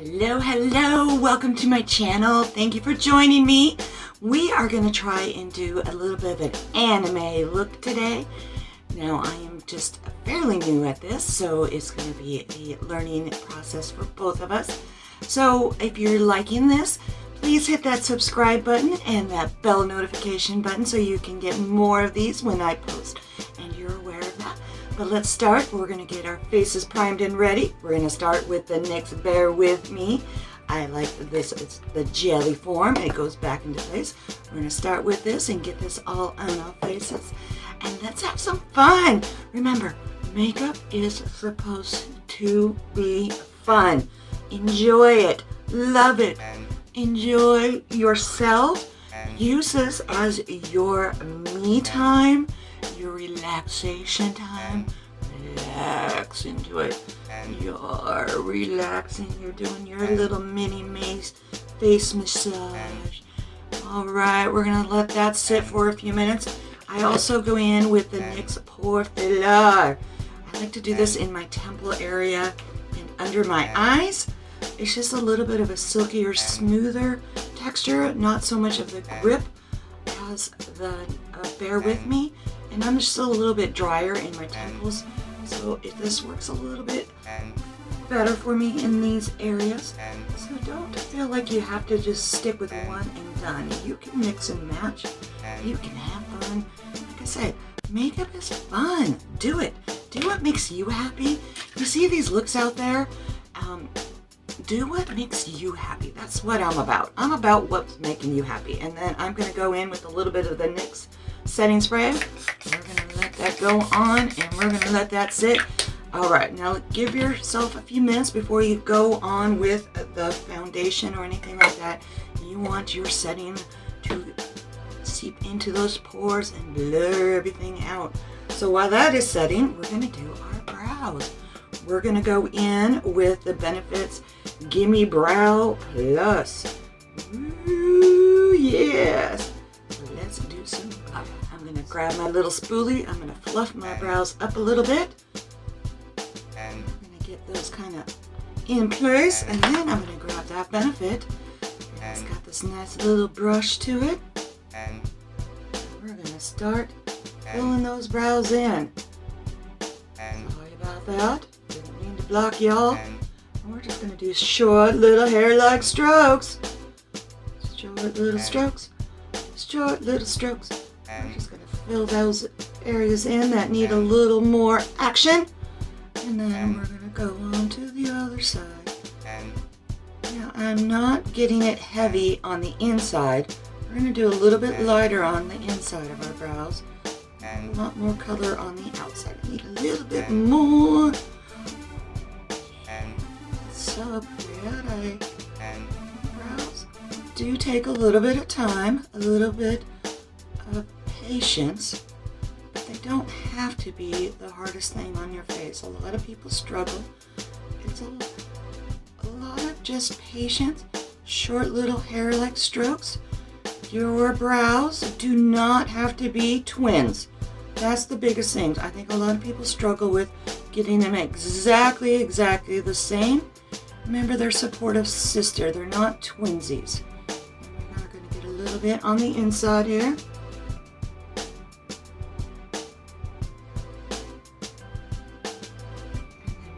Hello, hello, welcome to my channel. Thank you for joining me. We are going to try and do a little bit of an anime look today. Now, I am just fairly new at this, so it's going to be a learning process for both of us. So if you're liking this, please hit that subscribe button and that bell notification button so you can get more of these when I post, and you're aware of that. But let's start. We're going to get our faces primed and ready. We're going to start with the NYX Bear With Me. I like this. It's the jelly form. It goes back into place. We're going to start with this and get this all on our faces. And let's have some fun. Remember, makeup is supposed to be fun. Enjoy it. Love it. Enjoy yourself. Use this as your me time, your relaxation time. Relax into it. You're relaxing. You're doing your little mini face massage. Alright, we're going to let that sit for a few minutes. I also go in with the NYX Pore Filler. I like to do this in my temple area and under my eyes. It's just a little bit of a silkier, smoother texture, not so much of the grip as the Bear With Me. And I'm just still a little bit drier in my temples, so this works a little bit better for me in these areas. So don't feel like you have to just stick with one and done. You can mix and match. You can have fun. Like I said, makeup is fun. Do it. Do what makes you happy. You see these looks out there? Do what makes you happy. That's what I'm about. I'm about what's making you happy. And then I'm going to go in with a little bit of the NYX Setting Spray. We're going to let that go on and we're going to let that sit. Alright, now give yourself a few minutes before you go on with the foundation or anything like that. You want your setting to seep into those pores and blur everything out. So while that is setting, we're going to do our brows. We're going to go in with the Benefits Gimme Brow Plus. Ooh, yes. So let's do some. I'm going to grab my little spoolie. I'm going to fluff my brows up a little bit. I'm going to get those kind of in place. And then I'm going to grab that Benefit. It's got this nice little brush to it. And we're going to start filling those brows in. Sorry about that. Didn't mean to block y'all. We're just going to do short little hair-like strokes. Short little strokes. Short little strokes. We're just going to fill those areas in that need a little more action. And then we're going to go on to the other side. Now, I'm not getting it heavy on the inside. We're going to do a little bit lighter on the inside of our brows. A lot more color on the outside. I need a little bit more. So pretty. Brows do take a little bit of time, a little bit of patience, but they don't have to be the hardest thing on your face. A lot of people struggle. It's a lot of just patience, short little hair-like strokes. Your brows do not have to be twins. That's the biggest thing. I think a lot of people struggle with getting them exactly the same. Remember, they're supportive sister. They're not twinsies. And we're now going to get a little bit on the inside here. And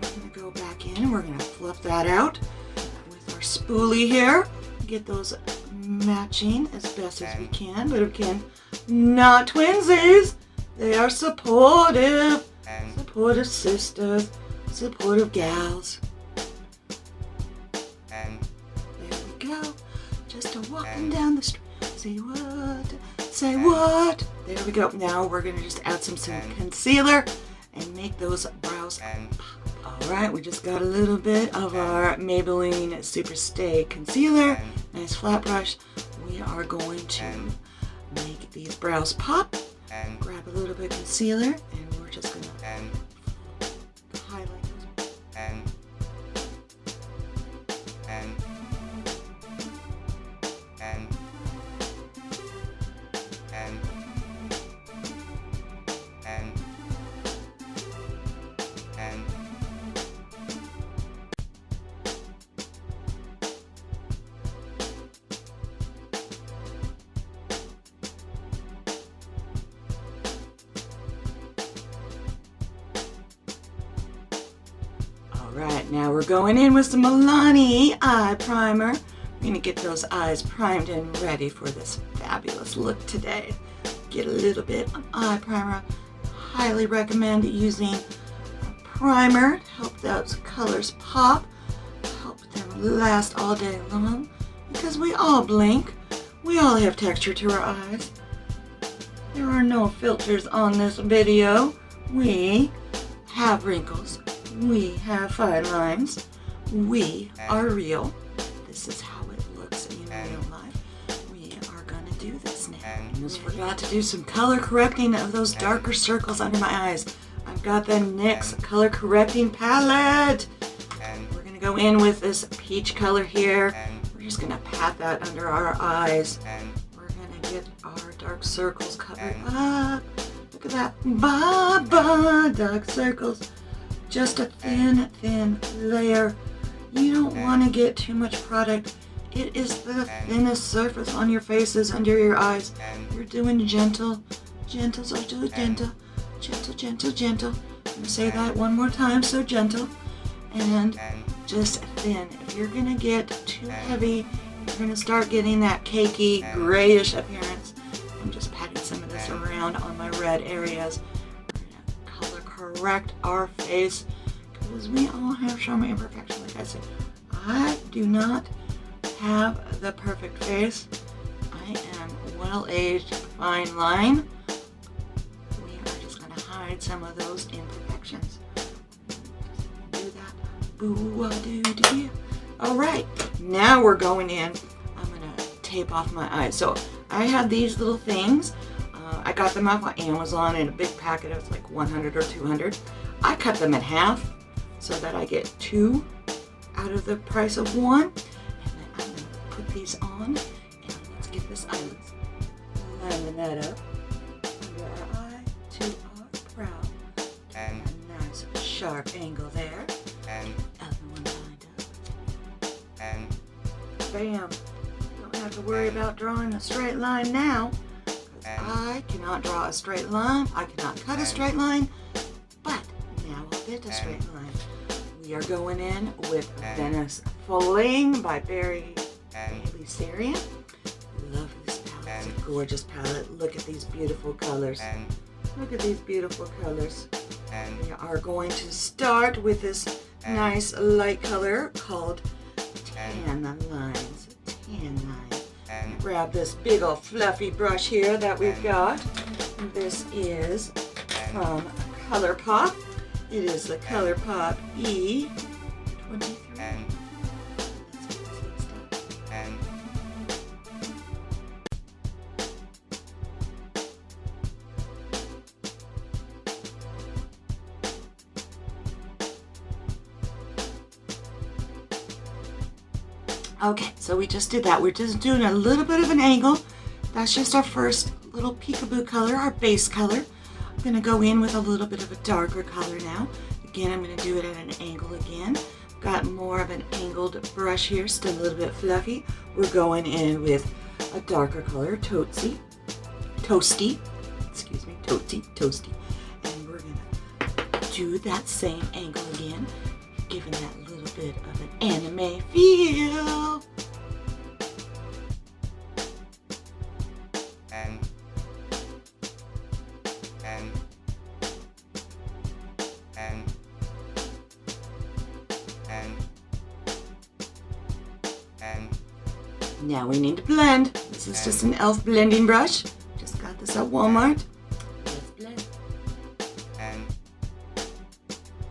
then we're going to go back in and we're going to fluff that out with our spoolie here. Get those matching as best as we can. But again, not twinsies. They are supportive. Supportive sisters. Supportive gals. There we go. Just a walking down the street. Say what? Say what? There we go. Now we're going to just add some concealer and make those brows pop. Alright, we just got a little bit of our Maybelline Super Stay Concealer. Nice flat brush. We are going to make these brows pop. Grab a little bit of concealer and we're just going to highlight those. Alright, now we're going in with some Milani Eye Primer. We're going to get those eyes primed and ready for this fabulous look today. Get a little bit of eye primer. Highly recommend using a primer to help those colors pop, help them last all day long, because we all blink. We all have texture to our eyes. There are no filters on this video. We have wrinkles. We have fine lines. We are real. This is how it looks in real life. We are going to do this now. I almost forgot to do some color correcting of those darker circles under my eyes. I've got the NYX color correcting palette. We're going to go in with this peach color here. We're just going to pat that under our eyes. We're going to get our dark circles covered up. Look at that. Ba-ba, dark circles. Just a thin layer. You don't want to get too much product. It is the thinnest surface on your faces, under your eyes. You're doing gentle, so do it gentle. Gentle. I'm going to say that one more time, so gentle. And just thin. If you're going to get too heavy, you're going to start getting that cakey, grayish appearance. I'm just patting some of this around on my red areas. Correct our face, because we all have some imperfection. Like I said, I do not have the perfect face. I am well-aged, fine line. We are just going to hide some of those imperfections. Do that. Boo-a-doo-doo. All right, now we're going in. I'm going to tape off my eyes. So I have these little things. I got them off on Amazon in a big packet. It was like 100 or 200. I cut them in half so that I get 2 out of the price of 1. And then I'm going to put these on, and let's get this eyelids. Lining that up under our eye to our brow. And a nice sharp angle there. Other one lined up. Bam. Don't have to worry about drawing a straight line now. I cannot draw a straight line, I cannot cut a straight line, but now I'll get a straight line. We are going in with Venice Fling by Beverly Sarian. Love this palette, it's a gorgeous palette. Look at these beautiful colors. Look at these beautiful colors. We are going to start with this nice light color called Tan Lines. Grab this big old fluffy brush here that we've got. This is from Colourpop. It is the Colourpop E23. Okay, so we just did that. We're just doing a little bit of an angle. That's just our first little peekaboo color, our base color. I'm going to go in with a little bit of a darker color now. Again, I'm going to do it at an angle again. Got more of an angled brush here, still a little bit fluffy. We're going in with a darker color, toasty. And we're going to do that same angle again, giving that little bit of an anime feel. Now we need to blend. This is just an e.l.f. blending brush. Just got this at Walmart. Let's blend.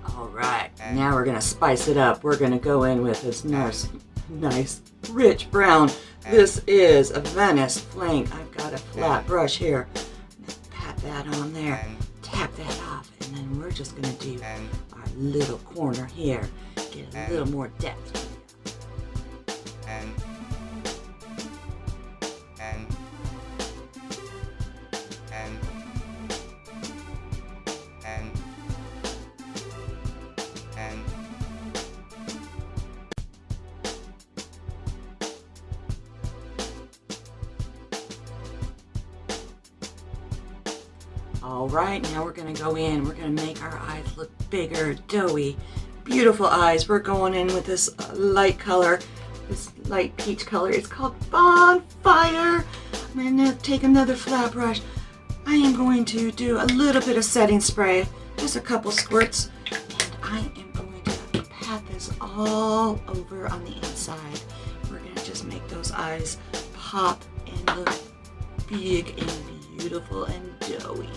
Alright, now we're going to spice it up. We're going to go in with this nice, rich brown. This is a Venice Fling. I've got a flat brush here. Pat that on there. Tap that off. And then we're just going to do our little corner here. Get a little more depth. Alright, now we're going to go in. We're going to make our eyes look bigger, doughy, beautiful eyes. We're going in with this light color, this light peach color. It's called Bonfire. I'm going to take another flat brush. I am going to do a little bit of setting spray, just a couple squirts, and I am going to pat this all over on the inside. We're going to just make those eyes pop and look big and beautiful and doughy.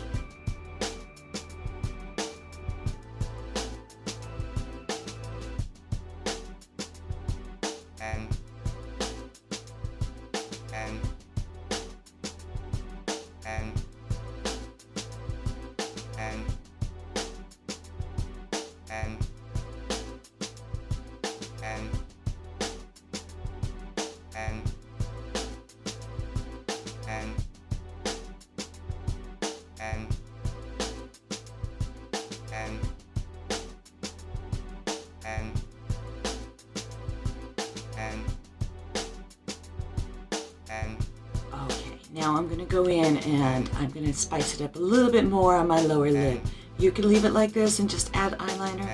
Now I'm going to go in and I'm going to spice it up a little bit more on my lower lid. You can leave it like this and just add eyeliner,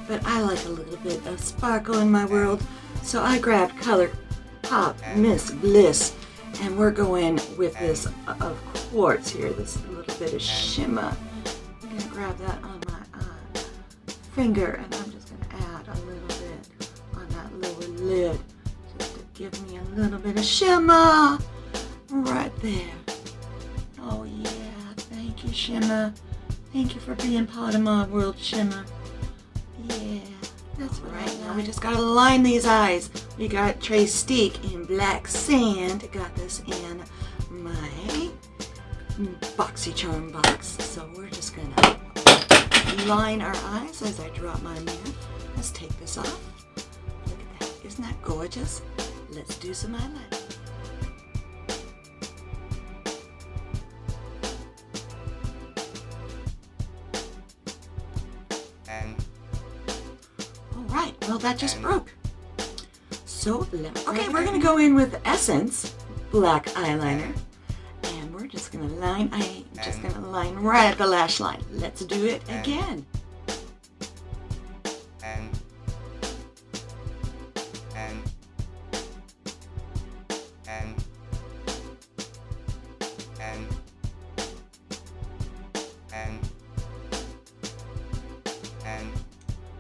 but I like a little bit of sparkle in my world. So I grabbed Colourpop Miss Bliss, and we're going with this of quartz here, this little bit of shimmer. I'm going to grab that on my finger, and I'm just going to add a little bit on that lower lid just to give me a little bit of shimmer. Right there. Oh yeah, thank you, Shimmer. Thank you for being part of my world, Shimmer. Yeah, that's right. Now we just gotta line these eyes. We got Trace in Black Sand. Got this in my BoxyCharm box. So we're just gonna line our eyes as I drop my mirror. Let's take this off. Look at that. Isn't that gorgeous? Let's do some eyeliner. Well, that just broke. So okay, we're gonna go in with Essence black eyeliner, and we're just gonna line. I'm just gonna line right at the lash line. Let's do it again.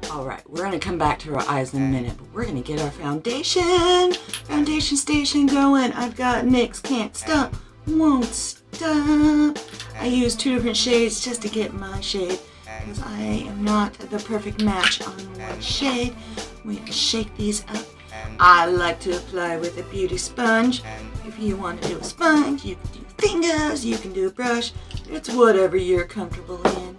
Alright, we're going to come back to our eyes in a minute, but we're going to get our foundation station going. I've got NYX Can't Stop, Won't Stop. I use 2 different shades just to get my shade, because I am not the perfect match on one shade. We have to shake these up. I like to apply with a beauty sponge. If you want to do a sponge, you can do fingers, you can do a brush. It's whatever you're comfortable in.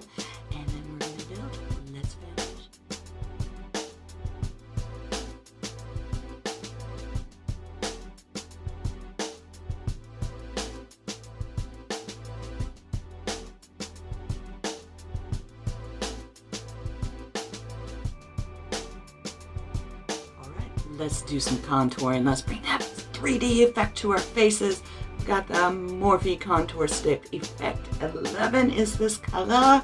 Let's do some contouring. Let's bring that 3D effect to our faces. We've got the Morphe Contour Stick Effect 11 is this color. I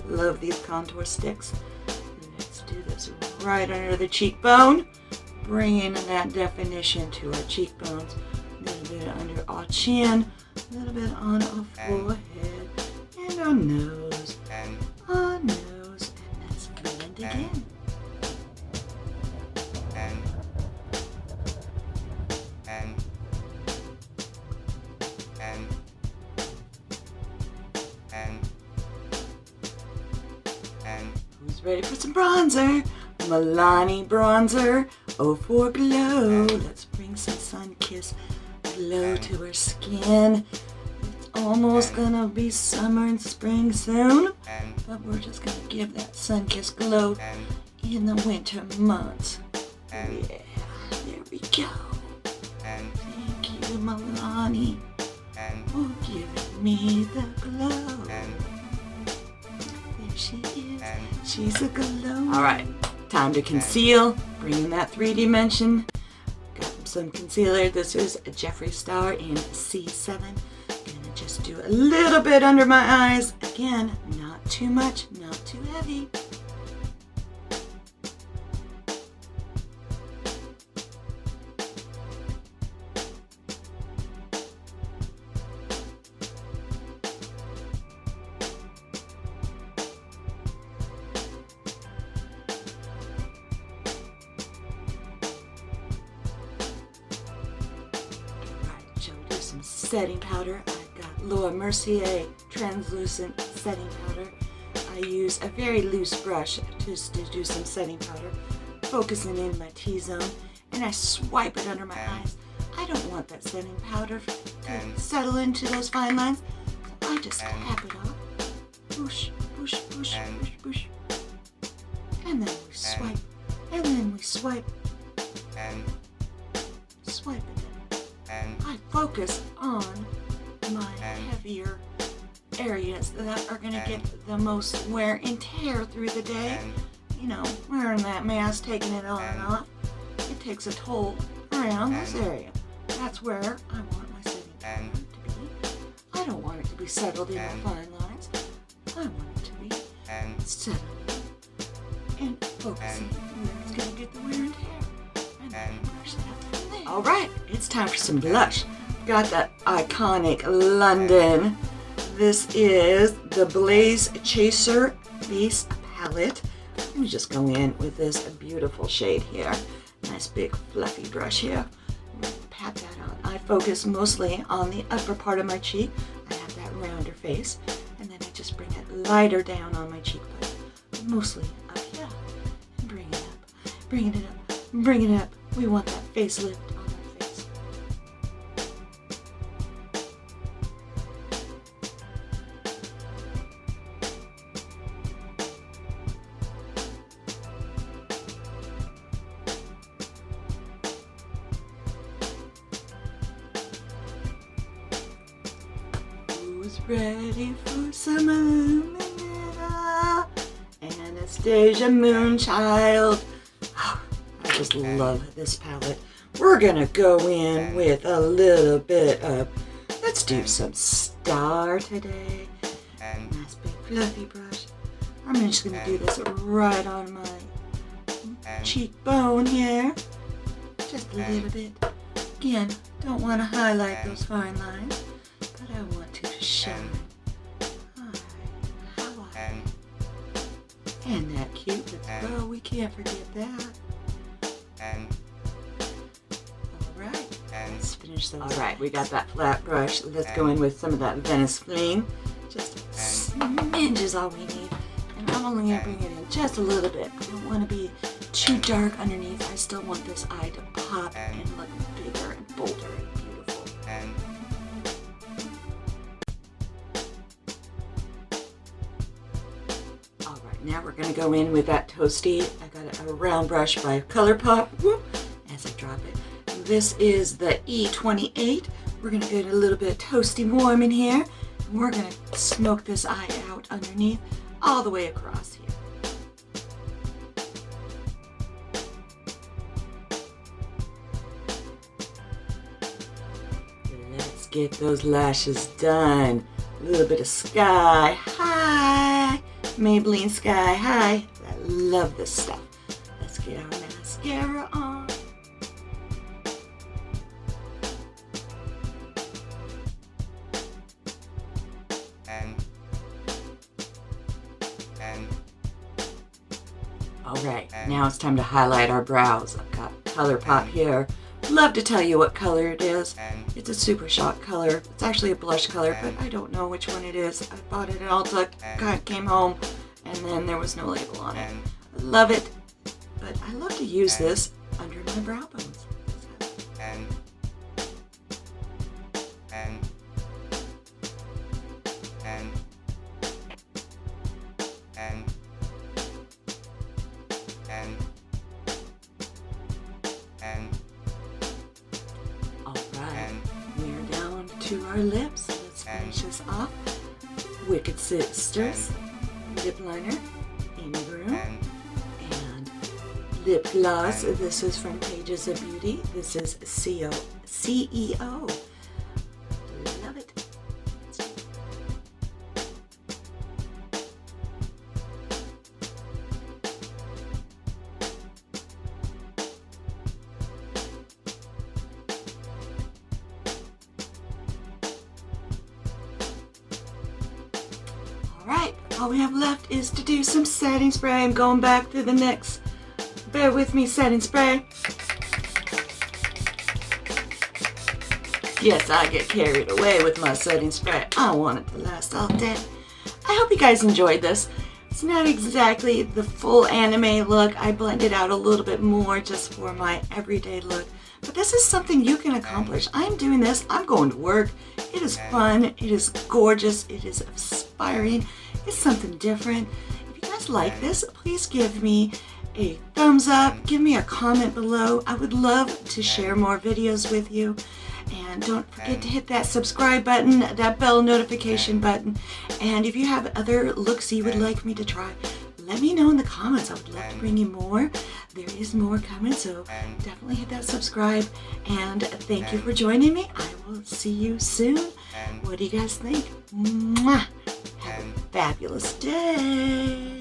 love these contour sticks. Let's do this right under the cheekbone, bringing that definition to our cheekbones. A little bit under our chin, a little bit on our forehead, and our nose. Our nose, and let's blend again. Who's ready for some bronzer? Milani Bronzer, 04 Glow. Let's bring some sun-kissed glow to our skin. It's almost gonna be summer and spring soon, but we're just gonna give that sun-kissed glow in the winter months. Yeah, there we go. Thank you, Milani, for giving me the glow. There she is. She's a glow. Alright, time to conceal. Bringing that 3 dimension. Got some concealer. This is a Jeffree Star in C7. Gonna just do a little bit under my eyes. Again, not too much, not too heavy. setting powder. I've got Lura Mercier translucent setting powder. I use a very loose brush just to do some setting powder, focusing in my T-zone, and I swipe it under my eyes. I don't want that setting powder to settle into those fine lines, so I just tap it off. Push, push, push, push, push. And then we swipe, and then we swipe. Swipe it. I focus on my heavier areas that are going to get the most wear and tear through the day. You know, wearing that mask, taking it on and off, it takes a toll around this area. That's where I want my setting powder to be. I don't want it to be settled in the fine lines. I want it to be settled and focusing where it's going to get the wear and tear. And then brush it out from there. Alright, it's time for some blush. Got that iconic London. This is the Blaze Chaser Base Palette. Let me just go in with this beautiful shade here. Nice big fluffy brush here. Pat that on. I focus mostly on the upper part of my cheek. I have that rounder face. And then I just bring it lighter down on my cheekbone. Mostly up here. And bring it up. Bring it up. Bring it up. We want that facelift on our face. Who's ready for some Illuminator? Anastasia Moonchild. I just love this palette. We're gonna go in with a little bit of, let's do some Star today. Nice big fluffy brush. I'm just gonna do this right on my cheekbone here. Just a little bit. Again, don't want to highlight those fine lines, but I want to shine. Alright, how are you? And that Cupid's bow, we can't forget that. Alright, let's finish those. Alright, we got that flat brush. Let's go in with some of that Venice Fling. Just a smidge is all we need. And I'm only going to bring it in just a little bit. I don't want to be too dark underneath. I still want this eye to pop and look bigger and bolder and beautiful. Alright, now we're going to go in with that toasty. I got a round brush by Colourpop. Whoop, as I drop it. This is the E28. We're going to get a little bit of toasty warm in here. And we're going to smoke this eye out underneath all the way across here. Let's get those lashes done. A little bit of Sky High. Maybelline Sky High. I love this stuff. Let's get our mascara on. Alright, now it's time to highlight our brows. I've got Colourpop here. Love to tell you what color it is. It's a Super Shock color. It's actually a blush color, but I don't know which one it is. I bought it at Ulta, came home, and then there was no label on it. I love it, but I love to use this under my brow bones. To our lips, let's finish this off. Wicked Sisters lip liner, Amy Broom, and lip gloss. This is from Pages of Beauty. This is CEO. Love it. Alright, all we have left is to do some setting spray. I'm going back through the NYX. Bear with me, setting spray. Yes, I get carried away with my setting spray. I want it to last all day. I hope you guys enjoyed this. It's not exactly the full anime look. I blended out a little bit more just for my everyday look. But this is something you can accomplish. I'm doing this. I'm going to work. It is fun. It is gorgeous. It is inspiring. It's something different. If you guys like this, please give me a thumbs up. Give me a comment below. I would love to share more videos with you. And don't forget to hit that subscribe button, that bell notification button. And if you have other looks you would like me to try, let me know in the comments. I would love to bring you more. There is more coming, so definitely hit that subscribe. And thank you for joining me. I will see you soon. What do you guys think? Mwah! Have a fabulous day.